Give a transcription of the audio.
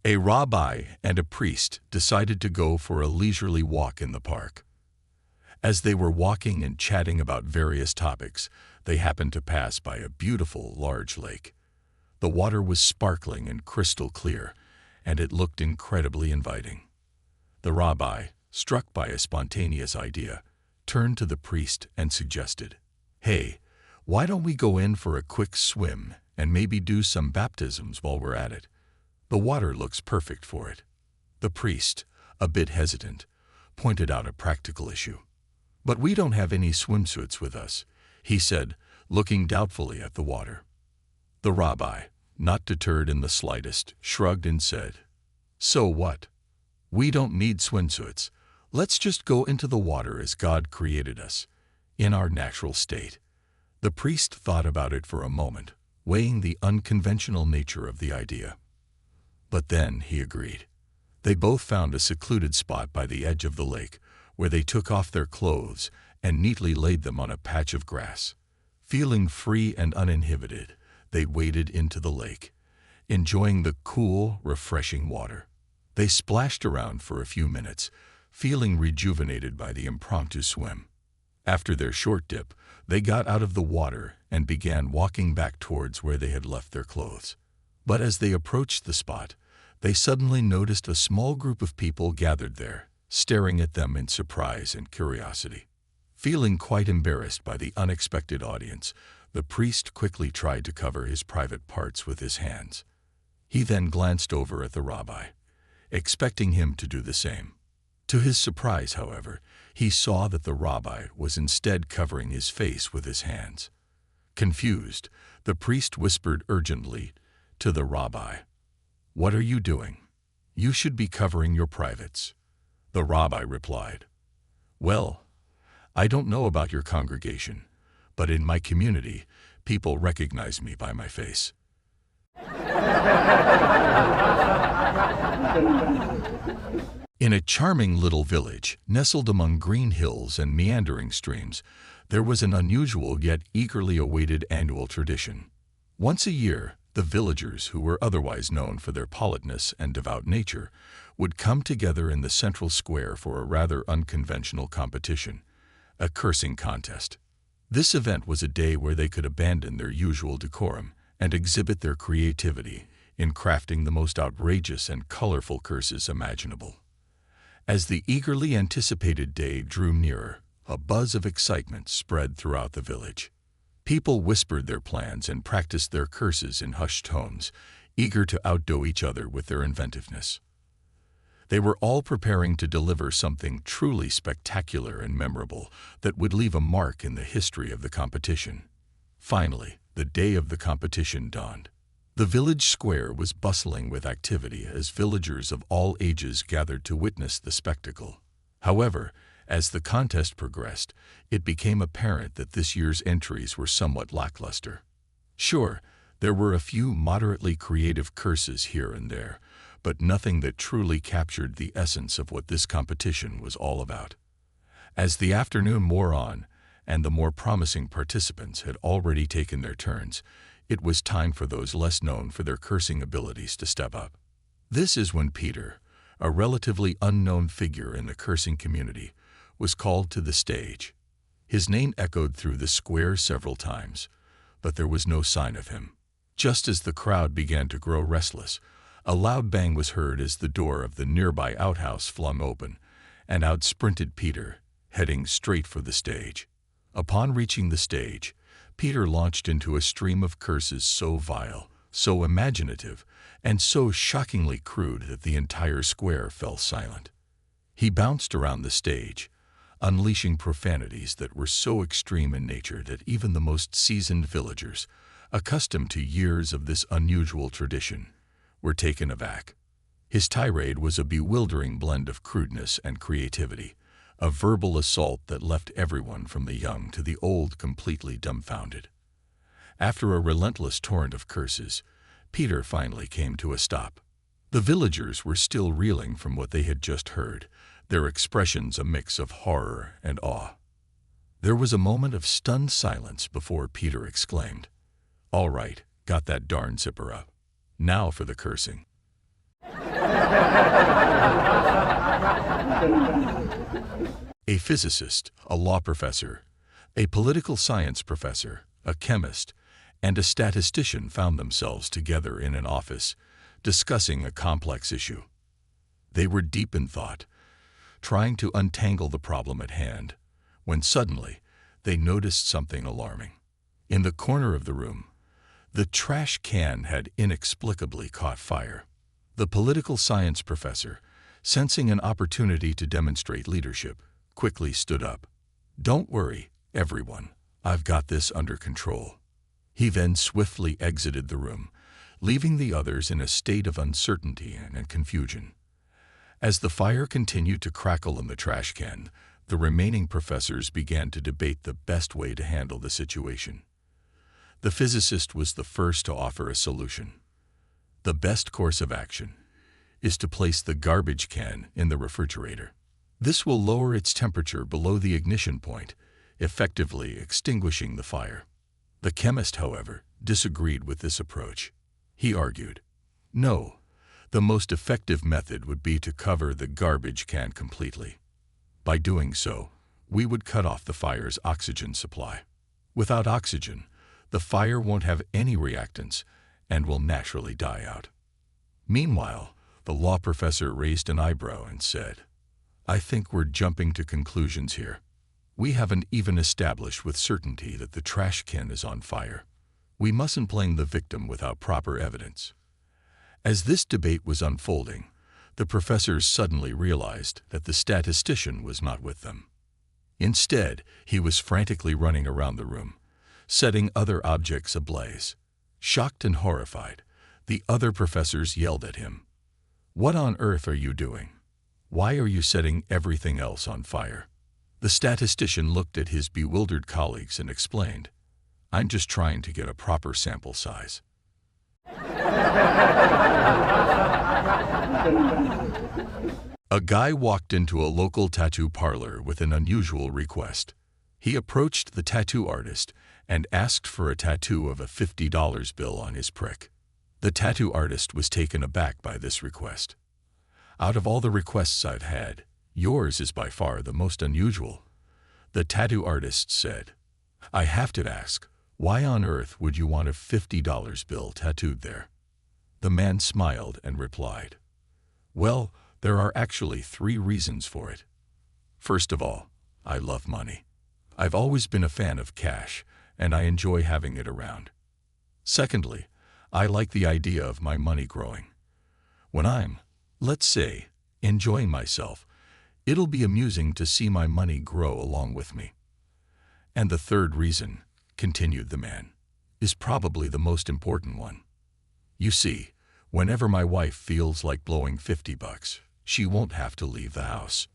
A rabbi and a priest decided to go for a leisurely walk in the park. As they were walking and chatting about various topics, they happened to pass by a beautiful, large lake. The water was sparkling and crystal clear, and it looked incredibly inviting. The rabbi, struck by a spontaneous idea, turned to the priest and suggested, "Hey, why don't we go in for a quick swim and maybe do some baptisms while we're at it? The water looks perfect for it." The priest, a bit hesitant, pointed out a practical issue. "But we don't have any swimsuits with us," he said, looking doubtfully at the water. The rabbi, not deterred in the slightest, shrugged and said, "So what? We don't need swimsuits. Let's just go into the water as God created us, in our natural state." The priest thought about it for a moment, weighing the unconventional nature of the idea. But then he agreed. They both found a secluded spot by the edge of the lake, where they took off their clothes and neatly laid them on a patch of grass. Feeling free and uninhibited, they waded into the lake, enjoying the cool, refreshing water. They splashed around for a few minutes, feeling rejuvenated by the impromptu swim. After their short dip, they got out of the water and began walking back towards where they had left their clothes. But as they approached the spot, they suddenly noticed a small group of people gathered there, staring at them in surprise and curiosity. Feeling quite embarrassed by the unexpected audience, the priest quickly tried to cover his private parts with his hands. He then glanced over at the rabbi, expecting him to do the same. To his surprise, however, he saw that the rabbi was instead covering his face with his hands. Confused, the priest whispered urgently to the rabbi, "What are you doing? You should be covering your privates." The rabbi replied, "Well, I don't know about your congregation, but in my community, people recognize me by my face." In a charming little village, nestled among green hills and meandering streams, there was an unusual yet eagerly awaited annual tradition. Once a year, the villagers, who were otherwise known for their politeness and devout nature, would come together in the central square for a rather unconventional competition, a cursing contest. This event was a day where they could abandon their usual decorum and exhibit their creativity in crafting the most outrageous and colorful curses imaginable. As the eagerly anticipated day drew nearer, a buzz of excitement spread throughout the village. People whispered their plans and practiced their curses in hushed tones, eager to outdo each other with their inventiveness. They were all preparing to deliver something truly spectacular and memorable that would leave a mark in the history of the competition. Finally, the day of the competition dawned. The village square was bustling with activity as villagers of all ages gathered to witness the spectacle. However, as the contest progressed, it became apparent that this year's entries were somewhat lackluster. Sure, there were a few moderately creative curses here and there, but nothing that truly captured the essence of what this competition was all about. As the afternoon wore on, and the more promising participants had already taken their turns, it was time for those less known for their cursing abilities to step up. This is when Peter, a relatively unknown figure in the cursing community, was called to the stage. His name echoed through the square several times, but there was no sign of him. Just as the crowd began to grow restless, a loud bang was heard as the door of the nearby outhouse flung open, and out sprinted Peter, heading straight for the stage. Upon reaching the stage, Peter launched into a stream of curses so vile, so imaginative, and so shockingly crude that the entire square fell silent. He bounced around the stage, unleashing profanities that were so extreme in nature that even the most seasoned villagers, accustomed to years of this unusual tradition, were taken aback. His tirade was a bewildering blend of crudeness and creativity, a verbal assault that left everyone from the young to the old completely dumbfounded. After a relentless torrent of curses, Peter finally came to a stop. The villagers were still reeling from what they had just heard, their expressions a mix of horror and awe. There was a moment of stunned silence before Peter exclaimed, "All right, got that darn zipper up. Now for the cursing." A physicist, a law professor, a political science professor, a chemist, and a statistician found themselves together in an office, discussing a complex issue. They were deep in thought, trying to untangle the problem at hand, when suddenly they noticed something alarming. In the corner of the room, the trash can had inexplicably caught fire. The political science professor, sensing an opportunity to demonstrate leadership, quickly stood up. "Don't worry, everyone. I've got this under control." He then swiftly exited the room, leaving the others in a state of uncertainty and confusion. As the fire continued to crackle in the trash can, the remaining professors began to debate the best way to handle the situation. The physicist was the first to offer a solution. The best course of action is to place the garbage can in the refrigerator. This will lower its temperature below the ignition point, effectively extinguishing the fire. The chemist, however, disagreed with this approach. He argued, "No, the most effective method would be to cover the garbage can completely. By doing so, we would cut off the fire's oxygen supply. Without oxygen, the fire won't have any reactants and will naturally die out." Meanwhile, the law professor raised an eyebrow and said, "I think we're jumping to conclusions here. We haven't even established with certainty that the trash can is on fire. We mustn't blame the victim without proper evidence." As this debate was unfolding, the professors suddenly realized that the statistician was not with them. Instead, he was frantically running around the room, setting other objects ablaze. Shocked and horrified, the other professors yelled at him, "What on earth are you doing? Why are you setting everything else on fire?" The statistician looked at his bewildered colleagues and explained, "I'm just trying to get a proper sample size." A guy walked into a local tattoo parlor with an unusual request. He approached the tattoo artist and asked for a tattoo of a $50 bill on his prick. The tattoo artist was taken aback by this request. "Out of all the requests I've had, yours is by far the most unusual," the tattoo artist said. "I have to ask, why on earth would you want a $50 bill tattooed there?" The man smiled and replied, "Well, there are actually 3 reasons for it. First of all, I love money. I've always been a fan of cash, and I enjoy having it around. Secondly, I like the idea of my money growing. When I'm, let's say, enjoying myself, it'll be amusing to see my money grow along with me. And the third reason," continued the man, "is probably the most important one. You see, whenever my wife feels like blowing $50, she won't have to leave the house."